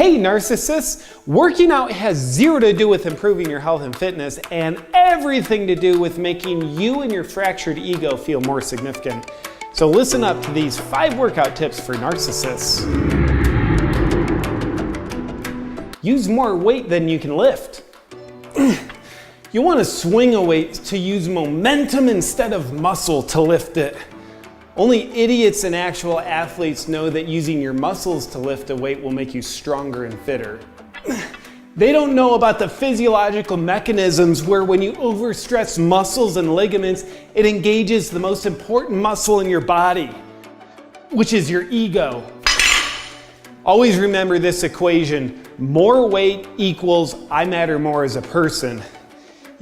Hey Narcissists! Working out has zero to do with improving your health and fitness and everything to do with making you and your fractured ego feel more significant. So listen up to these 5 workout tips for narcissists. Use more weight than you can lift. You want to swing a weight to use momentum instead of muscle to lift it. Only idiots and actual athletes know that using your muscles to lift a weight will make you stronger and fitter. They don't know about the physiological mechanisms where when you overstress muscles and ligaments, it engages the most important muscle in your body, which is your ego. Always remember this equation: more weight equals I matter more as a person,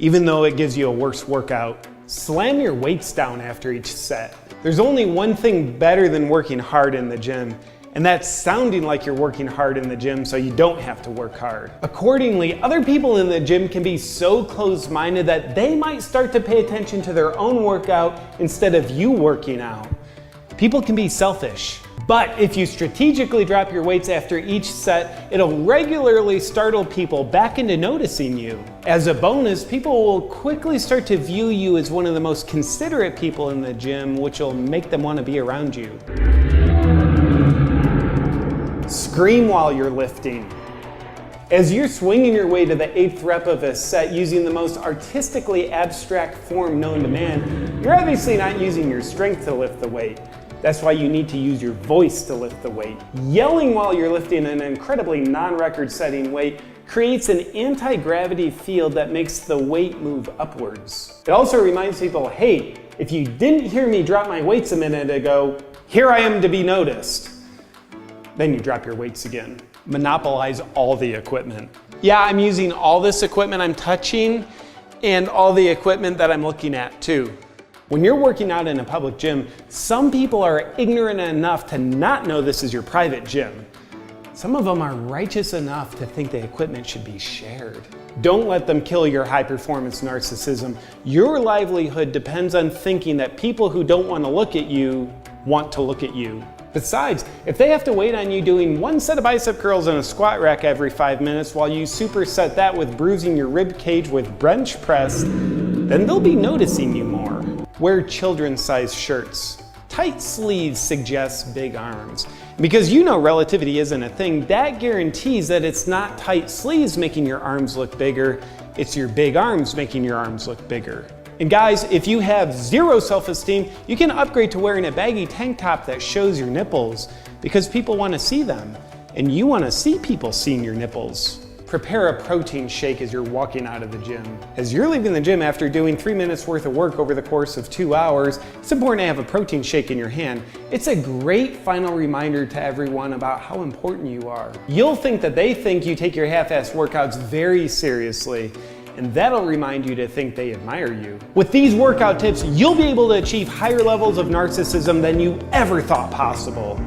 even though it gives you a worse workout. Slam your weights down after each set. There's only one thing better than working hard in the gym, and that's sounding like you're working hard in the gym so you don't have to work hard. Accordingly, other people in the gym can be so closed-minded that they might start to pay attention to their own workout instead of you working out. People can be selfish. But if you strategically drop your weights after each set, it'll regularly startle people back into noticing you. As a bonus, people will quickly start to view you as one of the most considerate people in the gym, which will make them want to be around you. Scream while you're lifting. As you're swinging your way to the 8th rep of a set using the most artistically abstract form known to man, you're obviously not using your strength to lift the weight. That's why you need to use your voice to lift the weight. Yelling while you're lifting an incredibly non-record setting weight creates an anti-gravity field that makes the weight move upwards. It also reminds people, hey, if you didn't hear me drop my weights a minute ago, here I am to be noticed. Then you drop your weights again. Monopolize all the equipment. Yeah, I'm using all this equipment I'm touching and all the equipment that I'm looking at too. When you're working out in a public gym, some people are ignorant enough to not know this is your private gym. Some of them are righteous enough to think the equipment should be shared. Don't let them kill your high-performance narcissism. Your livelihood depends on thinking that people who don't want to look at you want to look at you. Besides, if they have to wait on you doing 1 set of bicep curls in a squat rack every 5 minutes while you superset that with bruising your rib cage with bench press, then they'll be noticing you more. Wear children's-sized shirts. Tight sleeves suggest big arms. Because you know relativity isn't a thing, that guarantees that it's not tight sleeves making your arms look bigger, it's your big arms making your arms look bigger. And guys, if you have zero self-esteem, you can upgrade to wearing a baggy tank top that shows your nipples, because people want to see them, and you want to see people seeing your nipples. Prepare a protein shake as you're walking out of the gym. As you're leaving the gym after doing 3 minutes worth of work over the course of 2 hours, it's important to have a protein shake in your hand. It's a great final reminder to everyone about how important you are. You'll think that they think you take your half-assed workouts very seriously, and that'll remind you to think they admire you. With these workout tips, you'll be able to achieve higher levels of narcissism than you ever thought possible.